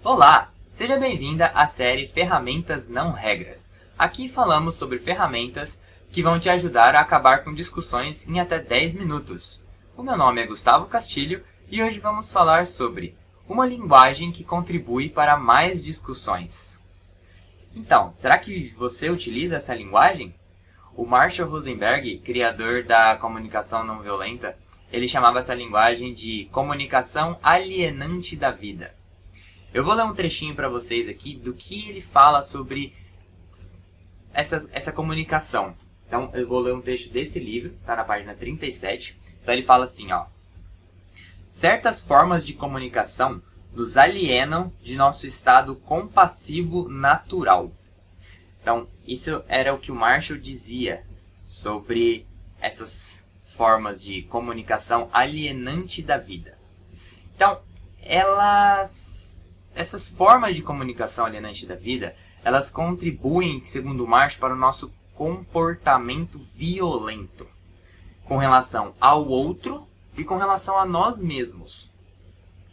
Olá! Seja bem-vinda à série Ferramentas Não Regras. Aqui falamos sobre ferramentas que vão te ajudar a acabar com discussões em até 10 minutos. O meu nome é Gustavo Castilho e hoje vamos falar sobre uma linguagem que contribui para mais discussões. Então, será que você utiliza essa linguagem? O Marshall Rosenberg, criador da comunicação não violenta, ele chamava essa linguagem de comunicação alienante da vida. Eu vou ler um trechinho para vocês aqui do que ele fala sobre essa comunicação. Então, eu vou ler um trecho desse livro, está na página 37. Então, ele fala assim, ó. Certas formas de comunicação nos alienam de nosso estado compassivo natural. Então, isso era o que o Marshall dizia sobre essas formas de comunicação alienante da vida. Então, essas formas de comunicação alienante da vida, elas contribuem, segundo o Marshall, para o nosso comportamento violento com relação ao outro e com relação a nós mesmos.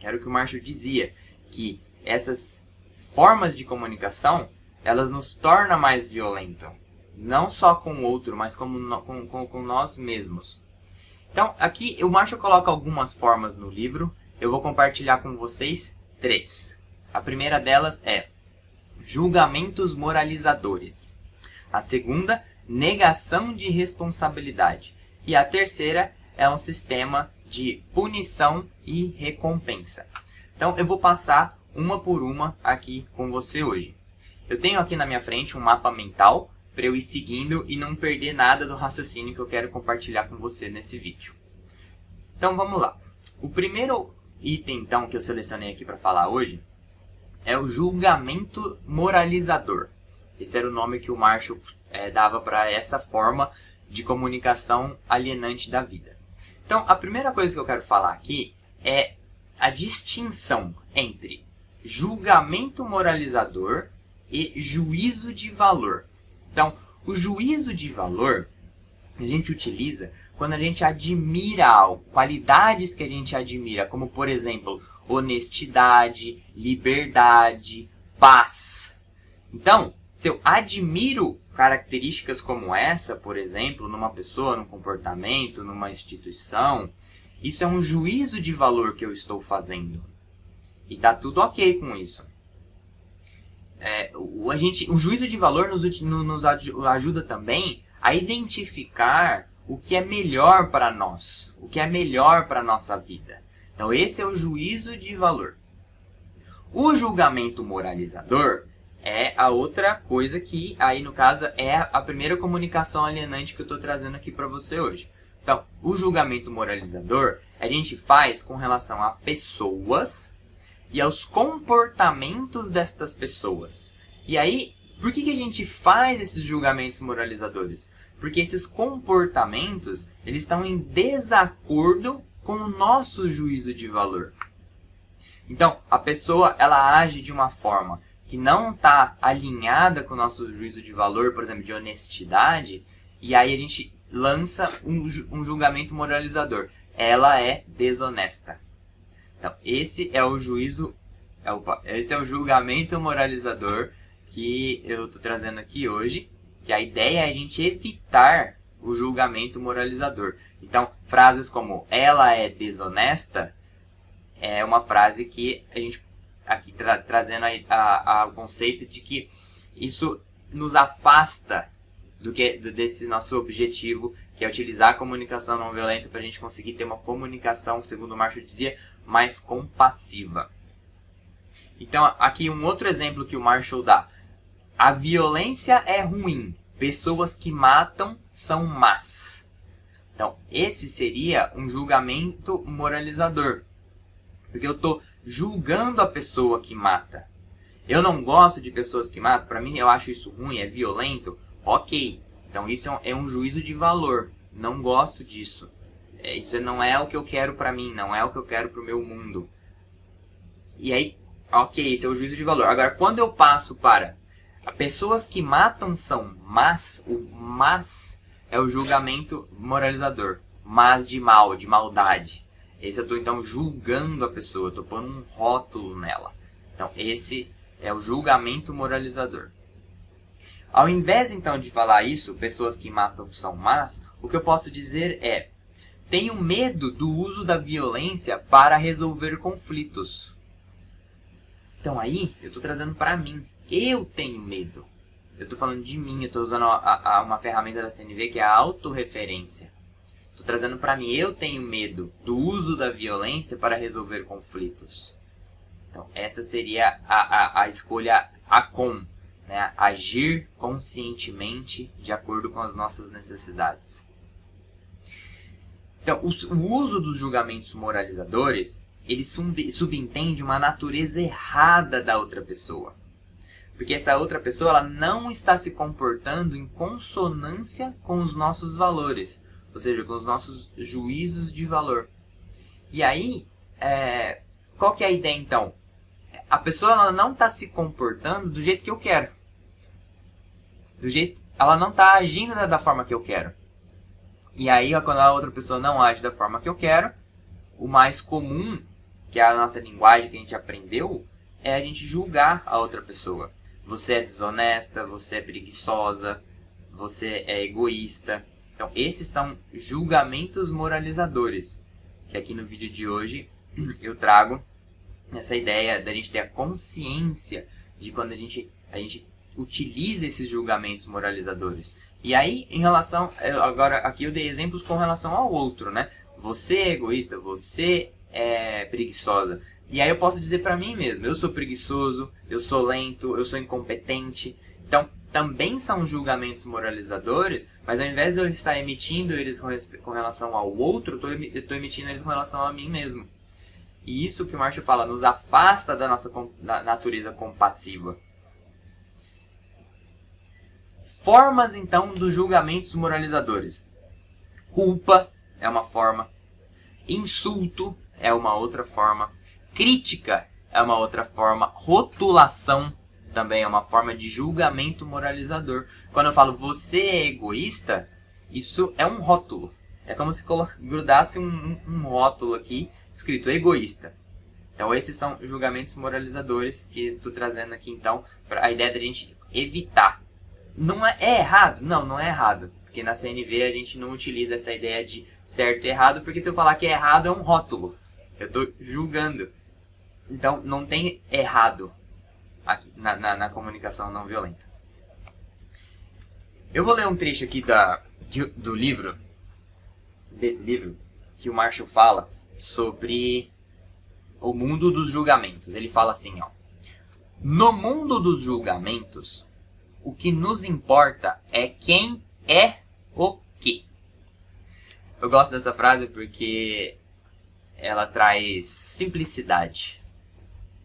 Era o que o Marshall dizia, que essas formas de comunicação, elas nos tornam mais violentos. Não só com o outro, mas com nós mesmos. Então, aqui o Marshall coloca algumas formas no livro. Eu vou compartilhar com vocês 3. A primeira delas é julgamentos moralizadores. A segunda, negação de responsabilidade. E a terceira é um sistema de punição e recompensa. Então, eu vou passar uma por uma aqui com você hoje. Eu tenho aqui na minha frente um mapa mental para eu ir seguindo e não perder nada do raciocínio que eu quero compartilhar com você nesse vídeo. Então, vamos lá. O primeiro item, então, que eu selecionei aqui para falar hoje é o julgamento moralizador. Esse era o nome que o Marshall dava para essa forma de comunicação alienante da vida. Então, a primeira coisa que eu quero falar aqui é a distinção entre julgamento moralizador e juízo de valor. Então, o juízo de valor a gente utiliza quando a gente admira algo, qualidades que a gente admira, como, por exemplo, honestidade, liberdade, paz. Então, se eu admiro características como essa, por exemplo, numa pessoa, num comportamento, numa instituição, isso é um juízo de valor que eu estou fazendo. E tá tudo ok com isso. O juízo de valor nos ajuda também a identificar o que é melhor para nós, o que é melhor para a nossa vida. Então, esse é o juízo de valor. O julgamento moralizador é a outra coisa que, aí no caso, é a primeira comunicação alienante que eu estou trazendo aqui para você hoje. Então, o julgamento moralizador a gente faz com relação a pessoas e aos comportamentos destas pessoas. E aí, por que a gente faz esses julgamentos moralizadores? Porque esses comportamentos, eles estão em desacordo com o nosso juízo de valor. Então, a pessoa, ela age de uma forma que não está alinhada com o nosso juízo de valor, por exemplo, de honestidade, e aí a gente lança um julgamento moralizador. Ela é desonesta. Então, esse é o julgamento moralizador que eu estou trazendo aqui hoje, que a ideia é a gente evitar o julgamento moralizador. Então, frases como ela é desonesta é uma frase que a gente aqui trazendo o conceito de que isso nos afasta desse nosso objetivo, que é utilizar a comunicação não violenta para a gente conseguir ter uma comunicação, segundo o Marshall dizia, mais compassiva. Então, aqui um outro exemplo que o Marshall dá. A violência é ruim. Pessoas que matam são más. Então, esse seria um julgamento moralizador. Porque eu estou julgando a pessoa que mata. Eu não gosto de pessoas que matam. Para mim, eu acho isso ruim, é violento. Ok. Então, isso é um juízo de valor. Não gosto disso. Isso não é o que eu quero para mim. Não é o que eu quero para o meu mundo. E aí, ok, esse é o juízo de valor. Agora, quando eu passo para pessoas que matam são más, o más é o julgamento moralizador. Más de mal, de maldade. Esse eu estou, então, julgando a pessoa. Estou pondo um rótulo nela. Então, esse é o julgamento moralizador. Ao invés, então, de falar isso, pessoas que matam são más, o que eu posso dizer é: tenho medo do uso da violência para resolver conflitos. Então, aí, eu estou trazendo para mim. Eu tenho medo. Eu estou falando de mim, eu estou usando uma ferramenta da CNV que é a autorreferência. Estou trazendo para mim, eu tenho medo do uso da violência para resolver conflitos. Então, essa seria a escolha ACON, né? Agir conscientemente de acordo com as nossas necessidades. Então, o uso dos julgamentos moralizadores, ele subentende uma natureza errada da outra pessoa. Porque essa outra pessoa ela não está se comportando em consonância com os nossos valores, ou seja, com os nossos juízos de valor. E aí, qual que é a ideia então? A pessoa ela não está se comportando do jeito que eu quero. Ela não está agindo da forma que eu quero. E aí, quando a outra pessoa não age da forma que eu quero, o mais comum, que é a nossa linguagem que a gente aprendeu, é a gente julgar a outra pessoa. Você é desonesta, você é preguiçosa, você é egoísta. Então, esses são julgamentos moralizadores, que aqui no vídeo de hoje eu trago essa ideia da gente ter a consciência de quando a gente utiliza esses julgamentos moralizadores. E aí, em relação... Agora, aqui eu dei exemplos com relação ao outro, né? Você é egoísta, você é preguiçosa. E aí eu posso dizer pra mim mesmo, eu sou preguiçoso, eu sou lento, eu sou incompetente. Então, também são julgamentos moralizadores, mas ao invés de eu estar emitindo eles com relação ao outro, eu estou emitindo eles com relação a mim mesmo. E isso que o Marshall fala, nos afasta da nossa natureza compassiva. Formas, então, dos julgamentos moralizadores. Culpa é uma forma. Insulto é uma outra forma. Crítica é uma outra forma. Rotulação também é uma forma de julgamento moralizador. Quando eu falo você é egoísta, isso é um rótulo. É como se grudasse um rótulo aqui, escrito egoísta. Então esses são julgamentos moralizadores que estou trazendo aqui então, para a ideia da gente evitar. Não é errado? Não, não é errado. Porque na CNV a gente não utiliza essa ideia de certo e errado, porque se eu falar que é errado é um rótulo. Eu estou julgando. Então não tem errado aqui na comunicação não violenta. Eu vou ler um trecho aqui do livro, desse livro, que o Marshall fala sobre o mundo dos julgamentos. Ele fala assim, ó. No mundo dos julgamentos, o que nos importa é quem é o quê. Eu gosto dessa frase porque ela traz simplicidade.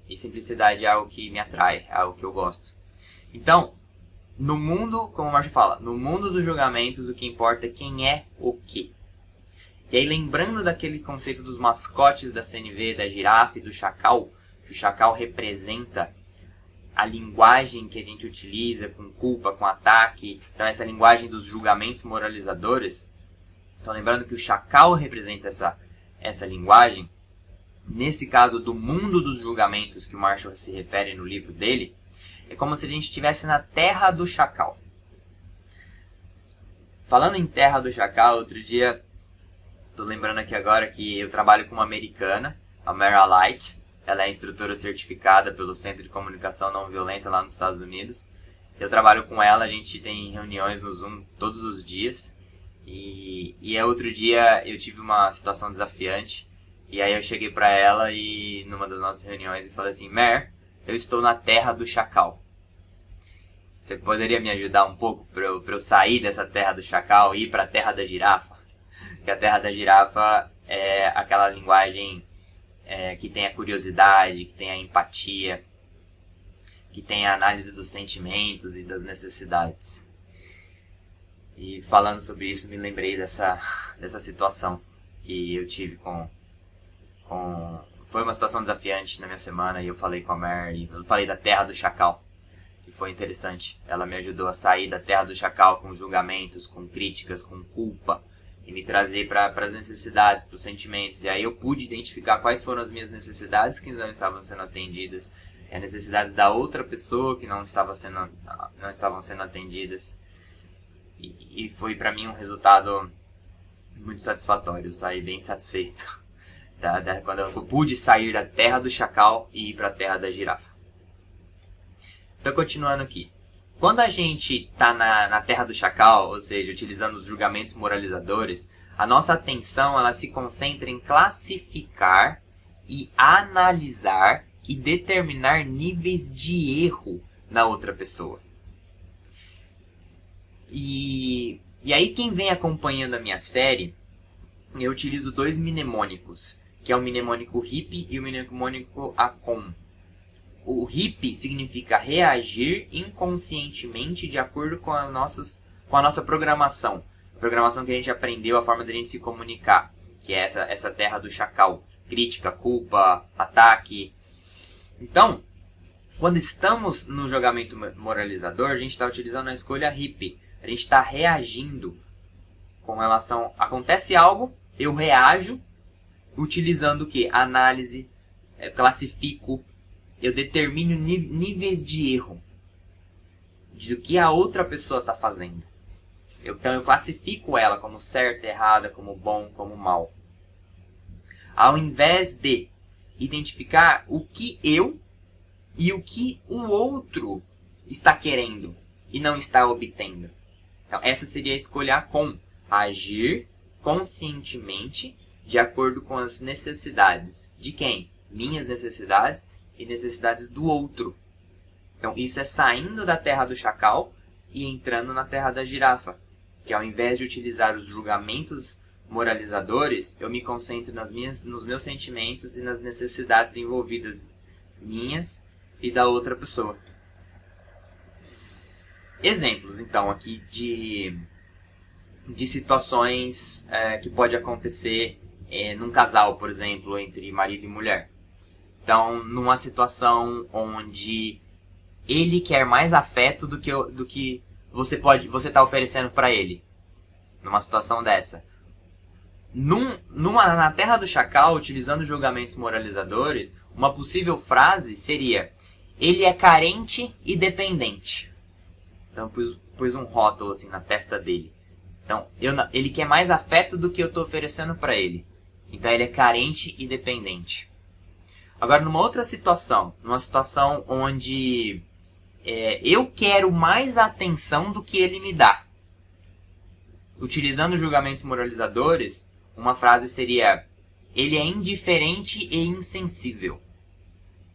E simplicidade é algo que me atrai, é algo que eu gosto. Então, no mundo, como o Marshall fala, no mundo dos julgamentos, o que importa é quem é o quê. E aí, lembrando daquele conceito dos mascotes da CNV, da girafa e do chacal, que o chacal representa a linguagem que a gente utiliza com culpa, com ataque. Então, essa linguagem dos julgamentos moralizadores. Então, lembrando que o chacal representa essa linguagem. Nesse caso do mundo dos julgamentos que o Marshall se refere no livro dele, é como se a gente estivesse na terra do chacal. Falando em terra do chacal, outro dia, estou lembrando aqui agora que eu trabalho com uma americana, a Mara Light. Ela é instrutora certificada pelo Centro de Comunicação Não Violenta lá nos Estados Unidos. Eu trabalho com ela, a gente tem reuniões no Zoom todos os dias. E outro dia eu tive uma situação desafiante. E aí eu cheguei pra ela e numa das nossas reuniões e falei assim, Mer, eu estou na terra do chacal. Você poderia me ajudar um pouco pra eu sair dessa terra do chacal e ir pra terra da girafa? Que a terra da girafa é aquela linguagem que tem a curiosidade, que tem a empatia, que tem a análise dos sentimentos e das necessidades. E falando sobre isso, me lembrei dessa situação que eu tive Foi uma situação desafiante na minha semana e eu falei com a Mary, eu falei da terra do chacal, que foi interessante. Ela me ajudou a sair da terra do chacal com julgamentos, com críticas, com culpa, e me trazer para as necessidades, para os sentimentos. E aí eu pude identificar quais foram as minhas necessidades que não estavam sendo atendidas. necessidades da outra pessoa que não estavam sendo atendidas. E foi para mim um resultado muito satisfatório. Eu saí bem satisfeito quando eu pude sair da terra do chacal e ir para a terra da girafa. Então, continuando aqui. Quando a gente está na terra do chacal, ou seja, utilizando os julgamentos moralizadores, a nossa atenção ela se concentra em classificar e analisar e determinar níveis de erro na outra pessoa. E aí quem vem acompanhando a minha série, eu utilizo 2 mnemônicos, que é o mnemônico RIP e o mnemônico ACOM. O RIP significa reagir inconscientemente de acordo com a nossa programação. A programação que a gente aprendeu, a forma de a gente se comunicar, que é essa terra do chacal. Crítica, culpa, ataque. Então, quando estamos no julgamento moralizador, a gente está utilizando a escolha RIP. A gente está reagindo com relação... Acontece algo, eu reajo, utilizando o quê? Análise, classifico, eu determino níveis de erro do que a outra pessoa está fazendo. Então eu classifico ela como certa, errada, como bom, como mal. Ao invés de identificar o que eu e o que o outro está querendo e não está obtendo. Então essa seria a escolha com agir conscientemente de acordo com as necessidades de quem? Minhas necessidades e necessidades do outro. Então isso é saindo da terra do chacal e entrando na terra da girafa, que ao invés de utilizar os julgamentos moralizadores, eu me concentro nos meus sentimentos e nas necessidades envolvidas minhas e da outra pessoa. Exemplos então aqui de situações que pode acontecer num casal, por exemplo, entre marido e mulher. Então, numa situação onde ele quer mais afeto do que você está oferecendo para ele. Numa situação dessa. Na terra do chacal, utilizando julgamentos moralizadores, uma possível frase seria: ele é carente e dependente. Então, pus um rótulo assim na testa dele. Então, ele quer mais afeto do que eu estou oferecendo para ele. Então, ele é carente e dependente. Agora, numa situação onde eu quero mais atenção do que ele me dá. Utilizando julgamentos moralizadores, uma frase seria: ele é indiferente e insensível.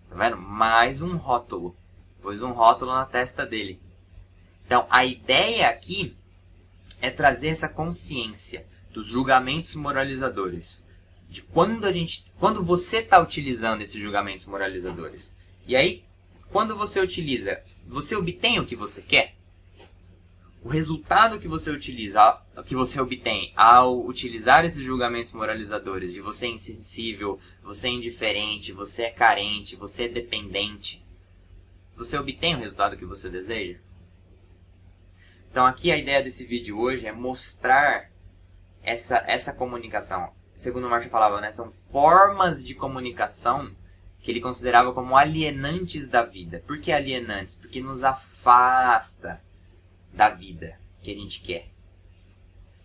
Tá vendo? Mais um rótulo. Pus um rótulo na testa dele. Então, a ideia aqui é trazer essa consciência dos julgamentos moralizadores. De quando você está utilizando esses julgamentos moralizadores. E aí, quando você utiliza, você obtém o que você quer? O resultado que você obtém ao utilizar esses julgamentos moralizadores, de você é insensível, você é indiferente, você é carente, você é dependente, você obtém o resultado que você deseja? Então aqui a ideia desse vídeo hoje é mostrar essa comunicação. Segundo o Marshall falava, né, são formas de comunicação que ele considerava como alienantes da vida. Por que alienantes? Porque nos afasta da vida que a gente quer.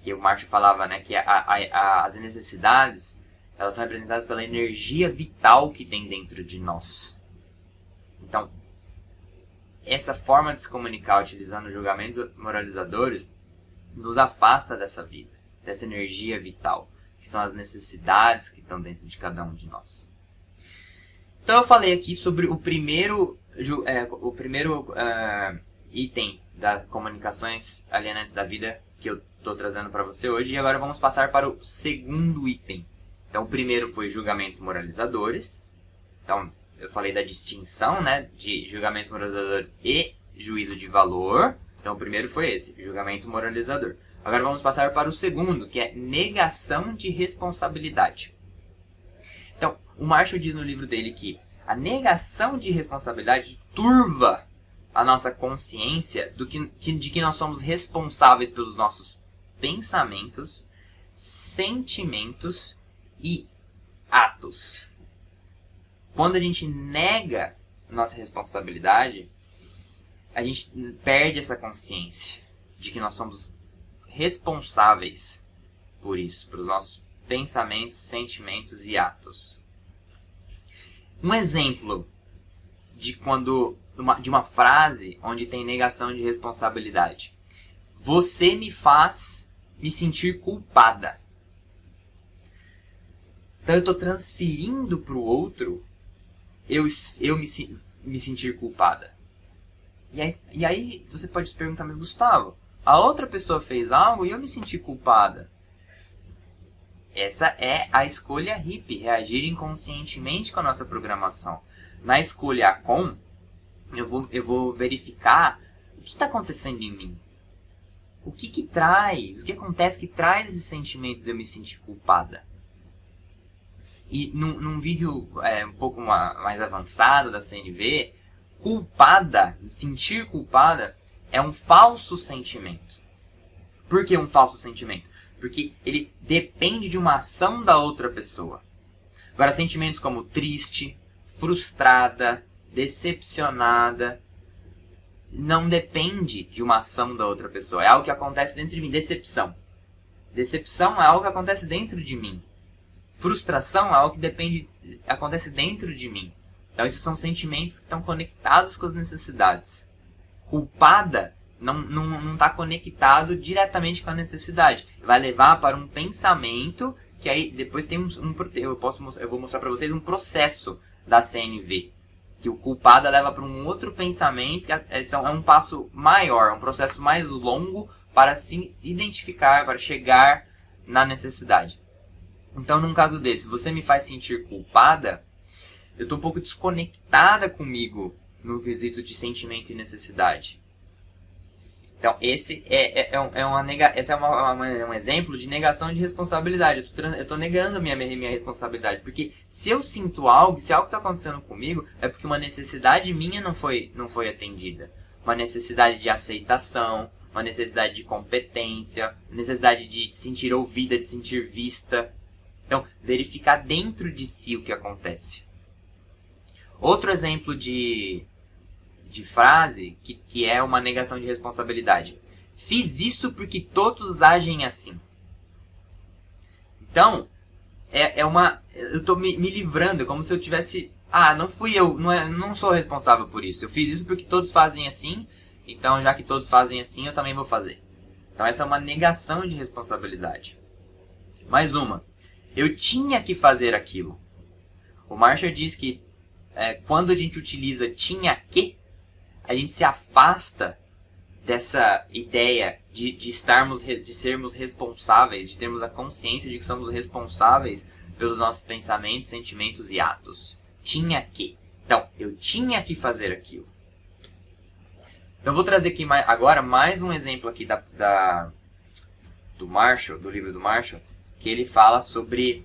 Que o Marshall falava, né, que as necessidades, elas são representadas pela energia vital que tem dentro de nós. Então, essa forma de se comunicar utilizando julgamentos moralizadores nos afasta dessa vida, dessa energia vital, que são as necessidades que estão dentro de cada um de nós. Então eu falei aqui sobre o primeiro item das comunicações alienantes da vida que eu estou trazendo para você hoje, e agora vamos passar para o segundo item. Então o primeiro foi julgamentos moralizadores. Então eu falei da distinção, né, de julgamentos moralizadores e juízo de valor. Então o primeiro foi esse, julgamento moralizador. Agora vamos passar para o segundo, que é negação de responsabilidade. Então, o Marshall diz no livro dele que a negação de responsabilidade turva a nossa consciência de que nós somos responsáveis pelos nossos pensamentos, sentimentos e atos. Quando a gente nega nossa responsabilidade, a gente perde essa consciência de que nós somos responsáveis por isso, pelos nossos pensamentos, sentimentos e atos. Um exemplo de uma frase onde tem negação de responsabilidade. Você me faz me sentir culpada. Então eu estou transferindo para o outro eu me sentir culpada. E aí você pode se perguntar, mas Gustavo, a outra pessoa fez algo e eu me senti culpada. Essa é a escolha hippie, reagir inconscientemente com a nossa programação. Na escolha com, eu vou verificar o que está acontecendo em mim. O que acontece que traz esse sentimento de eu me sentir culpada. E num vídeo um pouco mais avançado da CNV, sentir culpada é um falso sentimento. Por que um falso sentimento? Porque ele depende de uma ação da outra pessoa. Agora, sentimentos como triste, frustrada, decepcionada, não depende de uma ação da outra pessoa. É algo que acontece dentro de mim. Decepção. Decepção é algo que acontece dentro de mim. Frustração é algo que acontece dentro de mim. Então, esses são sentimentos que estão conectados com as necessidades. Culpada não está conectado diretamente com a necessidade. Vai levar para um pensamento que aí depois tem eu vou mostrar para vocês um processo da CNV. Que o culpado leva para um outro pensamento, é um passo maior, um processo mais longo para se identificar, para chegar na necessidade. Então, num caso desse, você me faz sentir culpada, eu estou um pouco desconectada comigo no quesito de sentimento e necessidade. Então, esse é um exemplo de negação de responsabilidade. Eu estou negando a minha responsabilidade. Porque se eu sinto algo, se algo está acontecendo comigo, é porque uma necessidade minha não foi atendida. Uma necessidade de aceitação, uma necessidade de competência, necessidade de sentir ouvida, de sentir vista. Então, verificar dentro de si o que acontece. Outro exemplo de frase que é uma negação de responsabilidade. Fiz isso porque todos agem assim. Então, eu estou me livrando, é como se eu tivesse... não fui eu, não sou responsável por isso. Eu fiz isso porque todos fazem assim, então já que todos fazem assim, eu também vou fazer. Então essa é uma negação de responsabilidade. Mais uma. Eu tinha que fazer aquilo. O Marshall diz que quando a gente utiliza tinha que, a gente se afasta dessa ideia de sermos responsáveis, de termos a consciência de que somos responsáveis pelos nossos pensamentos, sentimentos e atos. Tinha que. Então, eu tinha que fazer aquilo. Então, eu vou trazer aqui agora mais um exemplo aqui do Marshall, do livro do Marshall, que ele fala sobre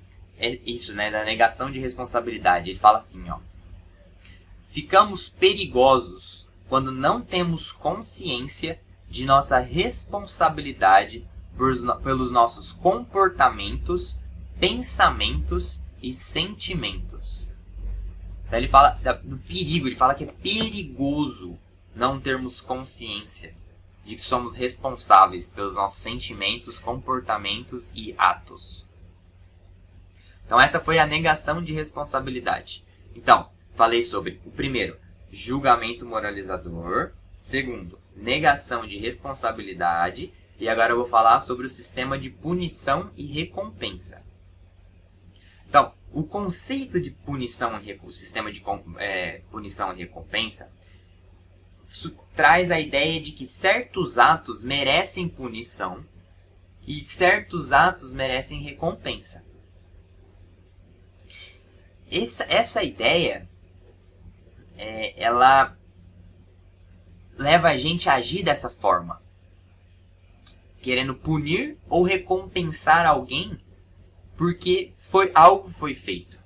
isso, né, da negação de responsabilidade. Ele fala assim, ó. Ficamos perigosos quando não temos consciência de nossa responsabilidade pelos nossos comportamentos, pensamentos e sentimentos. Então ele fala do perigo, ele fala que é perigoso não termos consciência de que somos responsáveis pelos nossos sentimentos, comportamentos e atos. Então essa foi a negação de responsabilidade. Então, falei sobre o primeiro, julgamento moralizador. Segundo, negação de responsabilidade. E agora eu vou falar sobre o sistema de punição e recompensa. Então, o conceito de punição, o sistema de punição e recompensa, isso traz a ideia de que certos atos merecem punição e certos atos merecem recompensa. Essa ideia, ela leva a gente a agir dessa forma, querendo punir ou recompensar alguém porque algo foi feito.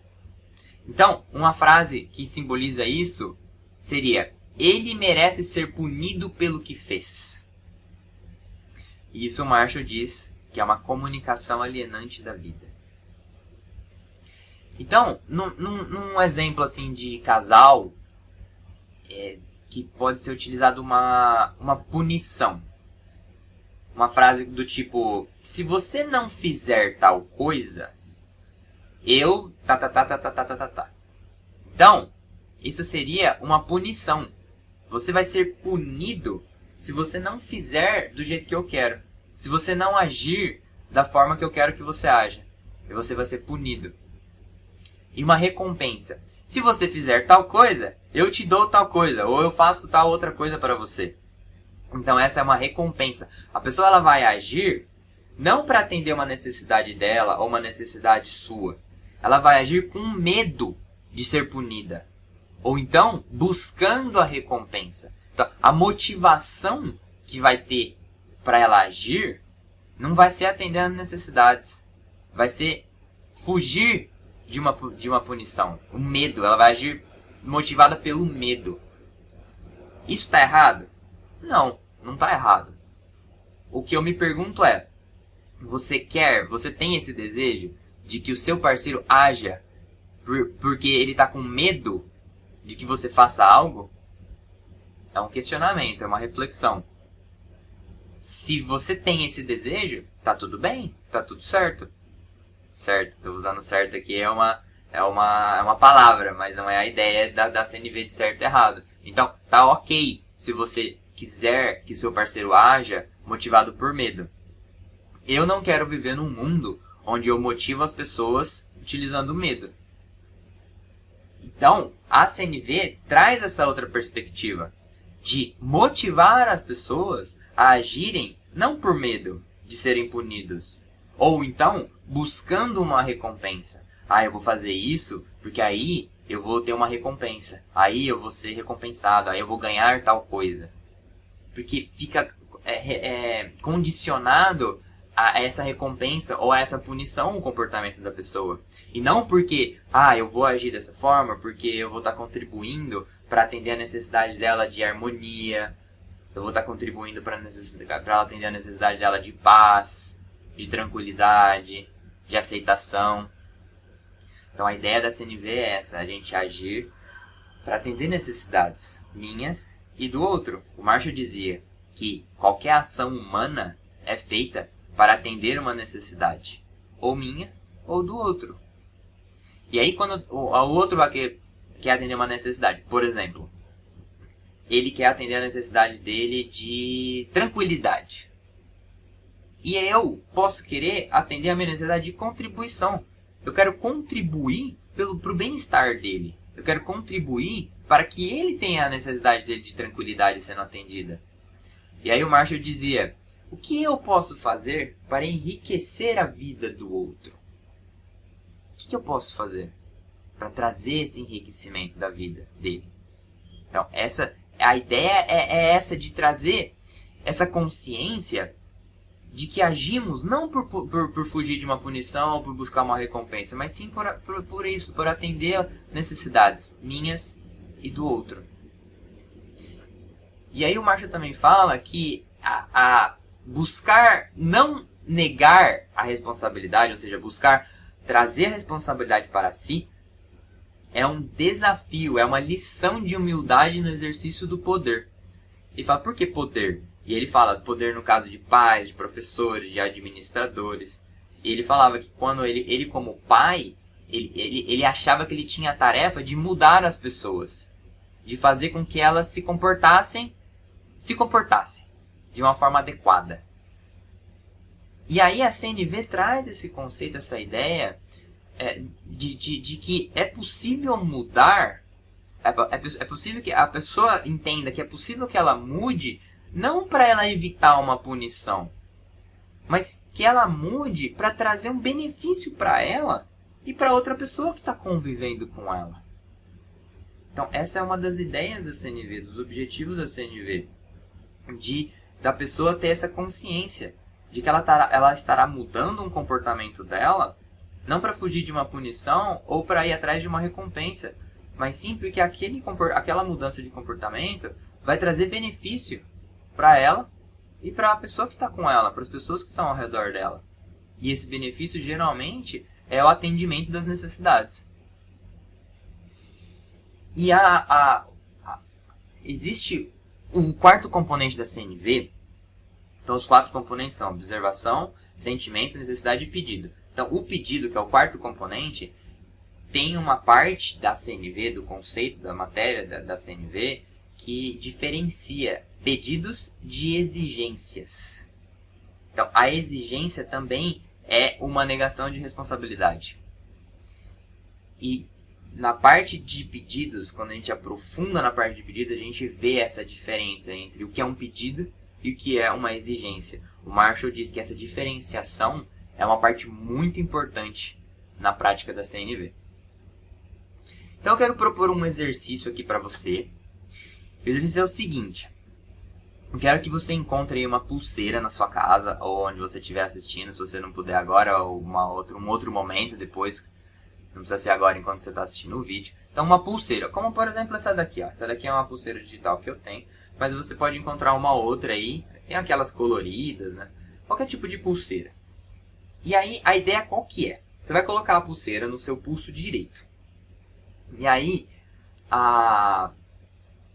Então, uma frase que simboliza isso seria: ele merece ser punido pelo que fez. E isso o Marshall diz que é uma comunicação alienante da vida. Então, num exemplo assim de casal, que pode ser utilizado uma punição. Uma frase do tipo, se você não fizer tal coisa, eu tá. Então, isso seria uma punição. Você vai ser punido se você não fizer do jeito que eu quero. Se você não agir da forma que eu quero que você haja. E você vai ser punido. E uma recompensa. Se você fizer tal coisa, eu te dou tal coisa. Ou eu faço tal outra coisa para você. Então essa é uma recompensa. A pessoa ela vai agir não para atender uma necessidade dela ou uma necessidade sua. Ela vai agir com medo de ser punida. Ou então buscando a recompensa. Então, a motivação que vai ter para ela agir não vai ser atendendo necessidades. Vai ser fugir de uma punição. O medo. Ela vai agir motivada pelo medo. Isso está errado? Não, não está errado. O que eu me pergunto é, você tem esse desejo de que o seu parceiro haja porque ele está com medo de que você faça algo? É um questionamento, é uma reflexão. Se você tem esse desejo, tá tudo bem, tá tudo certo. Certo, tô usando certo aqui, é uma palavra, mas não é a ideia da CNV de certo e errado. Então, tá ok se você quiser que seu parceiro haja motivado por medo. Eu não quero viver num mundo onde eu motivo as pessoas utilizando medo. Então, a CNV traz essa outra perspectiva de motivar as pessoas a agirem não por medo de serem punidos, ou então buscando uma recompensa. Eu vou fazer isso porque aí eu vou ter uma recompensa, aí eu vou ser recompensado, aí eu vou ganhar tal coisa. Porque fica condicionado a essa recompensa ou a essa punição o comportamento da pessoa. E não porque, eu vou agir dessa forma porque eu vou estar contribuindo para atender a necessidade dela de harmonia, eu vou estar contribuindo para ela atender a necessidade dela de paz, de tranquilidade, de aceitação. Então a ideia da CNV é essa, a gente agir para atender necessidades minhas e do outro. O Marshall dizia que qualquer ação humana é feita para atender uma necessidade, ou minha, ou do outro. E aí quando o outro quer atender uma necessidade, por exemplo, ele quer atender a necessidade dele de tranquilidade. E eu posso querer atender a minha necessidade de contribuição. Eu quero contribuir para o bem-estar dele. Eu quero contribuir para que ele tenha a necessidade dele de tranquilidade sendo atendida. E aí o Marshall dizia, o que eu posso fazer para enriquecer a vida do outro? O que eu posso fazer para trazer esse enriquecimento da vida dele? Então, a ideia é essa de trazer essa consciência de que agimos não por fugir de uma punição ou por buscar uma recompensa, mas sim por isso, por atender necessidades minhas e do outro. E aí o Marshall também fala que a buscar não negar a responsabilidade, ou seja, buscar trazer a responsabilidade para si, é um desafio, é uma lição de humildade no exercício do poder. Ele fala, por que poder? E ele fala poder no caso de pais, de professores, de administradores. E ele falava que quando ele como pai, ele achava que ele tinha a tarefa de mudar as pessoas. De fazer com que elas se comportassem de uma forma adequada. E aí a CNV traz esse conceito, essa ideia de que é possível mudar, é possível que a pessoa entenda que é possível que ela mude, não para ela evitar uma punição, mas que ela mude para trazer um benefício para ela e para outra pessoa que está convivendo com ela. Então essa é uma das ideias da CNV, dos objetivos da CNV, da pessoa ter essa consciência de que ela estará mudando um comportamento dela, não para fugir de uma punição ou para ir atrás de uma recompensa, mas sim porque aquela mudança de comportamento vai trazer benefício para ela e para a pessoa que está com ela, para as pessoas que estão ao redor dela. E esse benefício geralmente é o atendimento das necessidades. E existe o quarto componente da CNV. Então, os 4 componentes são observação, sentimento, necessidade e pedido. Então, o pedido, que é o quarto componente, tem uma parte da CNV, do conceito, da matéria da CNV, que diferencia pedidos de exigências. Então, a exigência também é uma negação de responsabilidade. E na parte de pedidos, quando a gente aprofunda na parte de pedidos, a gente vê essa diferença entre o que é um pedido e o que é uma exigência. O Marshall diz que essa diferenciação é uma parte muito importante na prática da CNV. Então eu quero propor um exercício aqui para você. O exercício é o seguinte. Eu quero que você encontre aí uma pulseira na sua casa, ou onde você estiver assistindo, se você não puder agora, ou um outro momento depois. Não precisa ser agora enquanto você está assistindo o vídeo. Então uma pulseira, como por exemplo essa daqui. Ó. Essa daqui é uma pulseira digital que eu tenho, mas você pode encontrar uma outra aí. Tem aquelas coloridas, né? Qualquer tipo de pulseira. E aí a ideia qual que é? Você vai colocar a pulseira no seu pulso direito. E aí,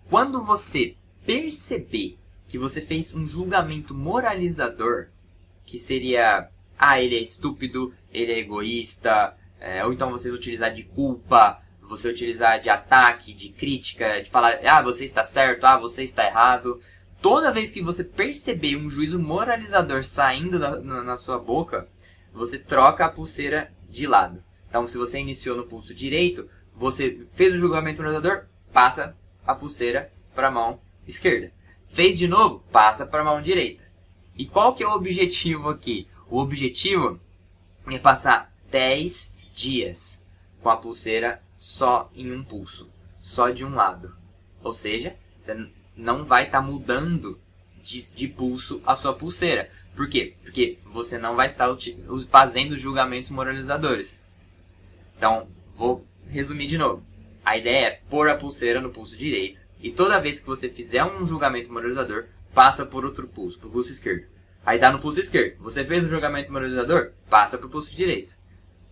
quando você perceber que você fez um julgamento moralizador, que seria, ele é estúpido, ele é egoísta, ou então você utilizar de culpa, você utilizar de ataque, de crítica, de falar, você está certo, você está errado. Toda vez que você perceber um juízo moralizador saindo na sua boca, você troca a pulseira de lado. Então, se você iniciou no pulso direito, você fez o julgamento moralizador, passa a pulseira para a mão esquerda. Fez de novo, passa para a mão direita. E qual que é o objetivo aqui? O objetivo é passar 10 dias com a pulseira só em um pulso, só de um lado. Ou seja, você não vai estar mudando de pulso a sua pulseira. Por quê? Porque você não vai estar fazendo julgamentos moralizadores. Então, vou resumir de novo. A ideia é pôr a pulseira no pulso direito. E toda vez que você fizer um julgamento moralizador, passa por outro pulso, pro pulso esquerdo. Aí tá no pulso esquerdo. Você fez um julgamento moralizador, passa pro pulso direito.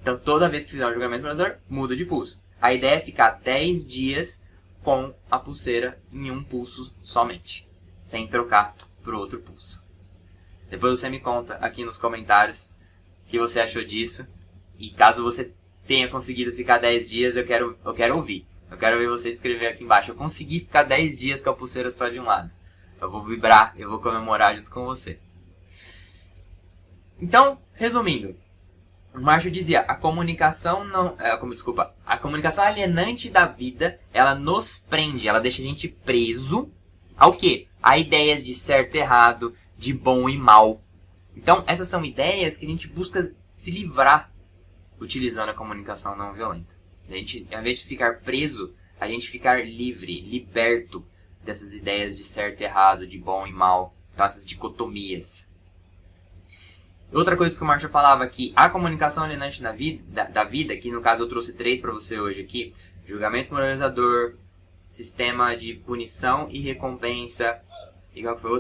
Então toda vez que fizer um julgamento moralizador, muda de pulso. A ideia é ficar 10 dias com a pulseira em um pulso somente, sem trocar pro outro pulso. Depois você me conta aqui nos comentários o que você achou disso. E caso você tenha conseguido ficar 10 dias, eu quero ouvir. Eu quero ver você escrever aqui embaixo. Eu consegui ficar 10 dias com a pulseira só de um lado. Eu vou vibrar, eu vou comemorar junto com você. Então, resumindo. O Marshall dizia, a comunicação alienante da vida, ela nos prende, ela deixa a gente preso ao quê? A ideias de certo e errado, de bom e mal. Então, essas são ideias que a gente busca se livrar utilizando a comunicação não violenta. A gente, ao invés de ficar preso, a gente ficar livre, liberto dessas ideias de certo e errado, de bom e mal, então essas dicotomias. Outra coisa que o Marshall falava aqui, a comunicação alienante da vida, que no caso eu trouxe 3 para você hoje aqui, julgamento moralizador, sistema de punição e recompensa,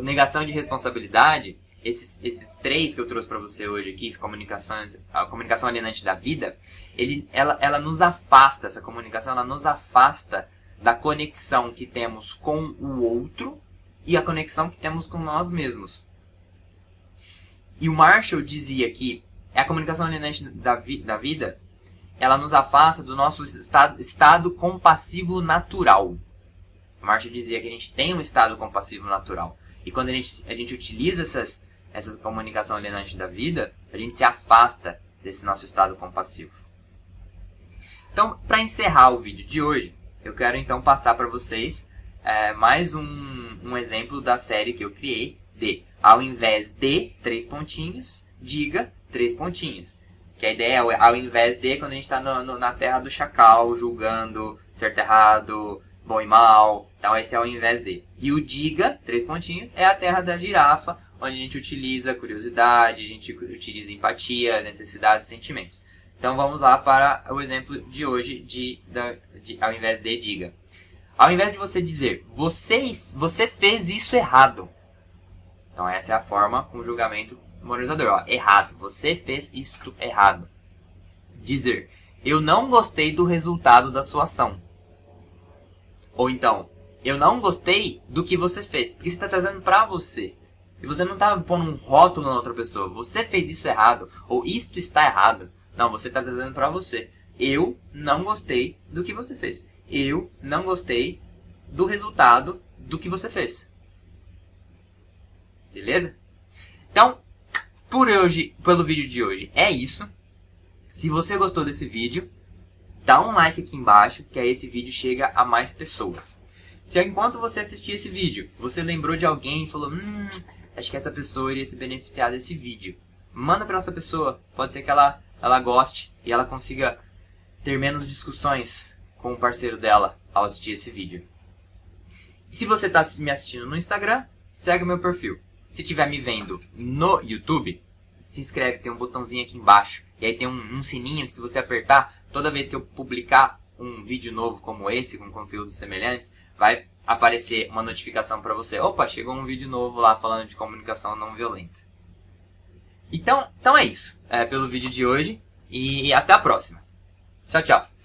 negação de responsabilidade. Esses 3 que eu trouxe para você hoje aqui, a comunicação alienante da vida, ela nos afasta, essa comunicação ela nos afasta da conexão que temos com o outro e a conexão que temos com nós mesmos. E o Marshall dizia que a comunicação alienante da vida, ela nos afasta do nosso estado compassivo natural. O Marshall dizia que a gente tem um estado compassivo natural. E quando a gente utiliza essa comunicação alienante da vida, a gente se afasta desse nosso estado compassivo. Então, para encerrar o vídeo de hoje, eu quero então passar para vocês mais um exemplo da série que eu criei de, ao invés de 3 pontinhos, diga 3 pontinhos. Que a ideia é, ao invés de, quando a gente está na terra do chacal, julgando certo e errado, bom e mal. Então esse é ao invés de. E o diga, 3 pontinhos, é a terra da girafa, onde a gente utiliza curiosidade, a gente utiliza empatia, necessidades, sentimentos. Então vamos lá para o exemplo de hoje de ao invés de diga. Ao invés de você dizer, você fez isso errado. Então essa é a forma com julgamento moralizador. Ó, errado, você fez isso errado. Dizer, eu não gostei do resultado da sua ação. Ou então, eu não gostei do que você fez. Porque você está trazendo pra você. E você não está pondo um rótulo na outra pessoa. Você fez isso errado. Ou isto está errado. Não, você está trazendo pra você. Eu não gostei do que você fez. Eu não gostei do resultado do que você fez. Beleza? Então, por hoje, pelo vídeo de hoje, é isso. Se você gostou desse vídeo, dá um like aqui embaixo, que aí esse vídeo chega a mais pessoas. Se enquanto você assistir esse vídeo, você lembrou de alguém e falou, acho que essa pessoa iria se beneficiar desse vídeo. Manda pra essa pessoa, pode ser que ela goste e ela consiga ter menos discussões com o parceiro dela ao assistir esse vídeo. E se você está me assistindo no Instagram, segue o meu perfil. Se estiver me vendo no YouTube, se inscreve, tem um botãozinho aqui embaixo. E aí tem um sininho que se você apertar, toda vez que eu publicar um vídeo novo como esse, com conteúdos semelhantes, vai aparecer uma notificação para você. Opa, chegou um vídeo novo lá falando de comunicação não violenta. Então é isso. Pelo vídeo de hoje. E até a próxima. Tchau, tchau.